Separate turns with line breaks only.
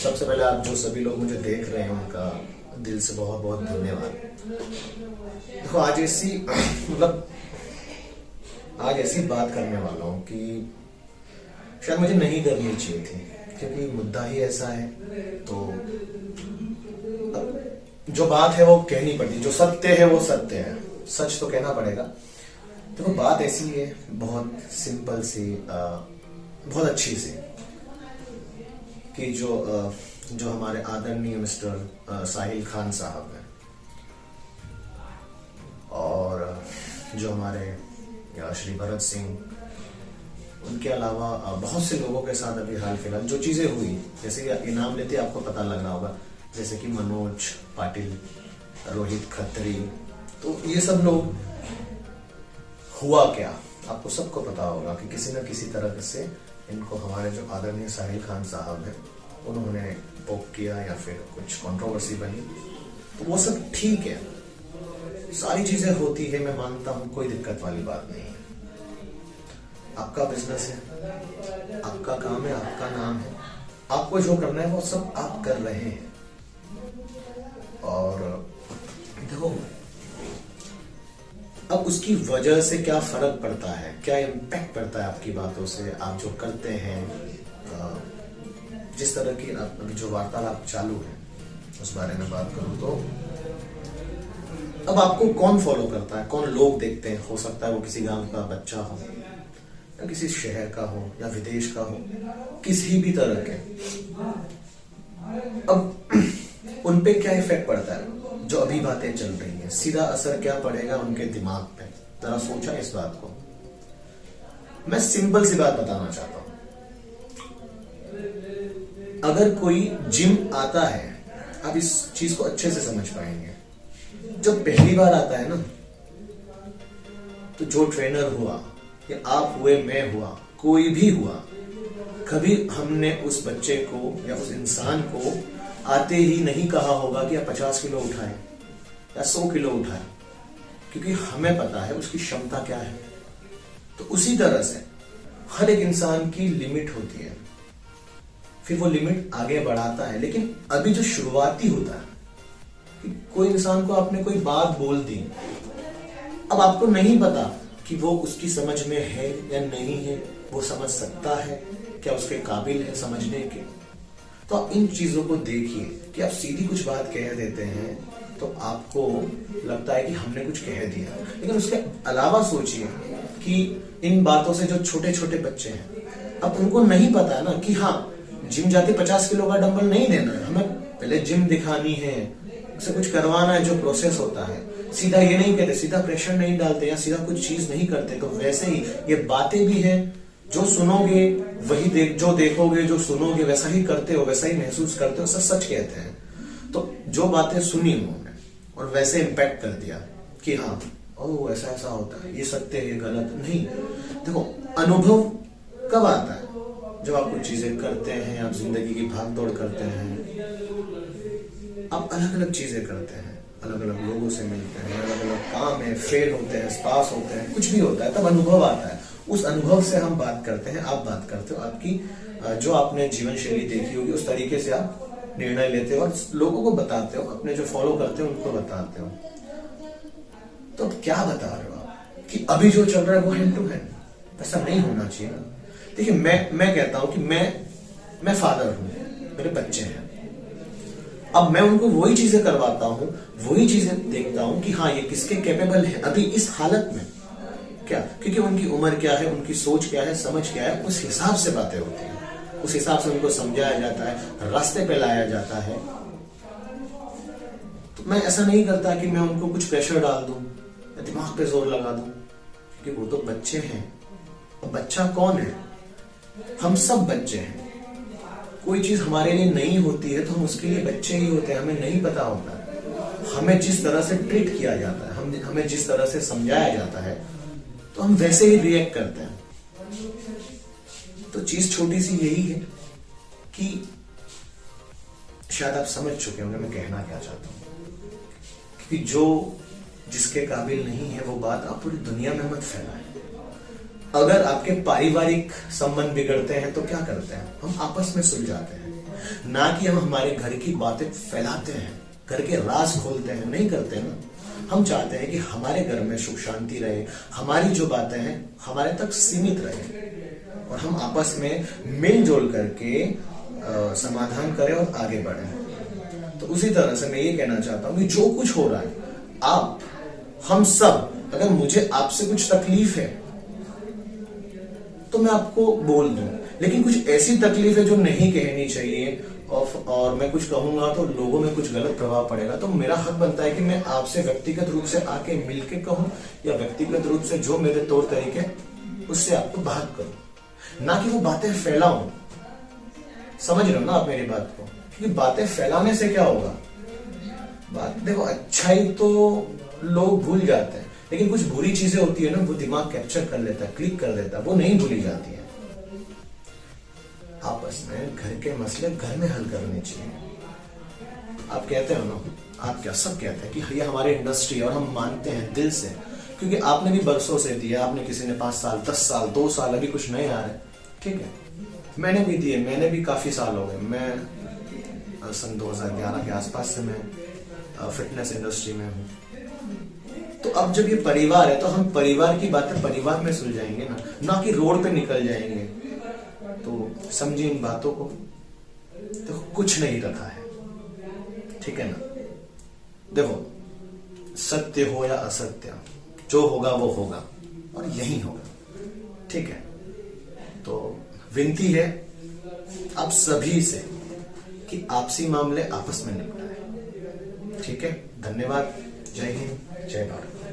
सबसे पहले आप जो सभी लोग मुझे देख रहे हैं उनका दिल से बहुत बहुत धन्यवाद। देखो आज ऐसी बात करने वाला हूँ कि शायद मुझे नहीं करनी चाहिए थी, क्योंकि मुद्दा ही ऐसा है। तो जो बात है वो कहनी पड़ती, जो सत्य है वो सत्य है, सच तो कहना पड़ेगा। देखो बात ऐसी है, बहुत सिंपल सी, बहुत अच्छी सी, कि जो हमारे आदरणीय मिस्टर साहिल खान साहब हैं और जो हमारे श्री भरत सिंह, उनके अलावा बहुत से लोगों के साथ अभी हाल फिलहाल जो चीजें हुई, जैसे कि इनाम लेते आपको पता लग रहा होगा, जैसे कि मनोज पाटिल, रोहित खत्री, तो ये सब लोग, हुआ क्या आपको सबको पता होगा कि किसी न किसी तरह से इनको हमारे जो आदरणीय साहिल खान साहब हैं उन्होंने पोक किया या फिर कुछ कंट्रोवर्सी बनी। तो वो सब ठीक है, सारी चीजें होती है, मैं मानता हूं, कोई दिक्कत वाली बात नहीं है। आपका बिजनेस है, आपका काम है, आपका नाम है, आपको जो करना है वो सब आप कर रहे हैं। और देखो अब उसकी वजह से क्या फर्क पड़ता है, क्या इम्पैक्ट पड़ता है आपकी बातों से, आप जो करते हैं, जिस तरह की अभी जो वार्तालाप चालू है उस बारे में बात करूं तो अब आपको कौन फॉलो करता है, कौन लोग देखते हैं। हो सकता है वो किसी गांव का बच्चा हो या किसी शहर का हो या विदेश का हो, किसी भी तरह के। अब उन पे क्या इफेक्ट पड़ता है जो अभी बातें चल रही हैं, सीधा असर क्या पड़ेगा उनके दिमाग पे, जरा सोचा इस बात को। मैं सिंपल सी बात बताना चाहता हूं, अगर कोई जिम आता है, आप इस चीज को अच्छे से समझ पाएंगे, जब पहली बार आता है ना, तो जो ट्रेनर हुआ या आप हुए, मैं हुआ, कोई भी हुआ, कभी हमने उस बच्चे को या उस इंसान को आते ही नहीं कहा होगा कि आप 50 किलो उठाएं या 100 किलो उठाएं, क्योंकि हमें पता है उसकी क्षमता क्या है। तो उसी तरह से हर एक इंसान की लिमिट होती है, फिर वो लिमिट आगे बढ़ाता है। लेकिन अभी जो शुरुआती होता है कि कोई इंसान को आपने कोई बात बोल दी, अब आपको नहीं पता कि वो उसकी समझ में है या नहीं है, वो समझ सकता है क्या, उसके काबिल है समझने के। तो आप इन चीजों को देखिए कि आप सीधी कुछ बात कह देते हैं तो आपको लगता है कि हमने कुछ कह दिया, लेकिन उसके अलावा सोचिए कि इन बातों से जो छोटे छोटे बच्चे हैं, अब उनको नहीं पता ना कि हाँ जिम जाके 50 किलो का डंबल नहीं देना है, हमें पहले जिम दिखानी है, उसे कुछ करवाना है, जो प्रोसेस होता है। सीधा ये नहीं कहते, सीधा प्रेशर नहीं डालते या सीधा कुछ चीज नहीं करते। तो वैसे ही ये बातें भी हैं, जो सुनोगे वही जो देखोगे, जो सुनोगे वैसा ही करते हो, वैसा ही महसूस करते हो, सच कहते हैं। तो जो बातें सुनी उन्होंने और वैसे इम्पैक्ट कर दिया कि हाँ ओ ऐसा ऐसा होता है, ये सत्य है, ये गलत नहीं। देखो अनुभव कब आता है, जब आप कुछ चीजें करते हैं, आप जिंदगी की भाग दौड़ करते हैं, आप अलग अलग चीजें करते हैं, अलग अलग लोगों से मिलते हैं, अलग अलग काम है, फेल होते हैं, पास होते हैं, कुछ भी होता है, तब अनुभव आता है। उस अनुभव से हम बात करते हैं, आप बात करते हो, आपकी जो आपने जीवन शैली देखी होगी उस तरीके से आप निर्णय लेते हो और लोगों को बताते हो, अपने जो फॉलो करते हो उनको बताते हो। तो क्या बता रहे हो आप कि अभी जो चल रहा है वो हैंड टू हैंड, ऐसा नहीं होना चाहिए ना। देखिए मैं कहता हूं कि मैं फादर हूं, मेरे बच्चे हैं, अब मैं उनको वही चीजें करवाता हूं, वही चीजें देखता हूं कि हाँ ये किसके कैपेबल है अभी इस हालत में, क्या, क्योंकि उनकी उम्र क्या है, उनकी सोच क्या है, समझ क्या है, उस हिसाब से बातें होती हैं, उस हिसाब से उनको समझाया जाता है, रास्ते पे लाया जाता है। तो मैं ऐसा नहीं करता कि मैं उनको कुछ प्रेशर डाल दूं या दिमाग पे जोर लगा दूं, क्योंकि वो तो बच्चे हैं। अब बच्चा कौन है, हम सब बच्चे हैं। कोई चीज हमारे लिए नहीं होती है तो हम उसके लिए बच्चे ही होते हैं, हमें नहीं पता होता। हमें जिस तरह से ट्रीट किया जाता है, हमें जिस तरह से समझाया जाता है, तो हम वैसे ही रिएक्ट करते हैं। तो चीज छोटी सी यही है कि शायद आप समझ चुके होंगे मैं कहना क्या चाहता हूं, कि जो जिसके काबिल नहीं है वो बात आप पूरी दुनिया में मत फैलाएं। अगर आपके पारिवारिक संबंध बिगड़ते हैं तो क्या करते हैं, हम आपस में सुलझाते हैं। ना कि हम हमारे घर की बातें फैलाते हैं, घर के राज खोलते हैं, नहीं करते ना। हम चाहते हैं कि हमारे घर में सुख शांति रहे, हमारी जो बातें हैं हमारे तक सीमित रहे और हम आपस में मिलजुल करके समाधान करें और आगे बढ़ें। तो उसी तरह से मैं ये कहना चाहता हूं कि जो कुछ हो रहा है, आप, हम सब, अगर मुझे आपसे कुछ तकलीफ है तो मैं आपको बोल दूं, लेकिन कुछ ऐसी तकलीफ है जो नहीं कहनी चाहिए और मैं कुछ कहूंगा तो लोगों में कुछ गलत प्रभाव पड़ेगा, तो मेरा हक बनता है कि मैं आपसे व्यक्तिगत रूप से आके मिलके कहूं या व्यक्तिगत रूप से जो मेरे तौर तरीके उससे आपको बात करूं, ना कि वो बातें फैलाऊं। समझ रहे हो ना आप मेरी बात को? क्योंकि बातें फैलाने से क्या होगा, बात देखो, अच्छाई तो लोग भूल जाते हैं, लेकिन कुछ बुरी चीजें होती है ना, वो दिमाग कैप्चर कर लेता है, क्लिक कर लेता है, वो नहीं भूली जाती है। आपस में घर के मसले घर में हल करने चाहिए। आप कहते हो ना, आप क्या सब कहते हैं कि ये हमारी इंडस्ट्री है और हम मानते हैं दिल से, क्योंकि आपने भी बरसों से दिया, आपने किसी ने 5 साल 10 साल 2 साल, अभी कुछ नए आ रहे, ठीक है, मैंने भी दिए, मैंने भी काफी साल हो गए। मैं सन 2011 के आसपास से मैं फिटनेस इंडस्ट्री में हूँ। तो अब जब ये परिवार है तो हम परिवार की बातें परिवार में सुलझाएंगे ना कि रोड पे निकल जाएंगे। तो समझिए इन बातों को, तो कुछ नहीं रखा है, ठीक है ना। देखो, सत्य हो या असत्य, जो होगा वो होगा और यही होगा, ठीक है। तो विनती है आप सभी से कि आपसी मामले आपस में निपटाएं, ठीक है। धन्यवाद। जय हिंद, जय भारत।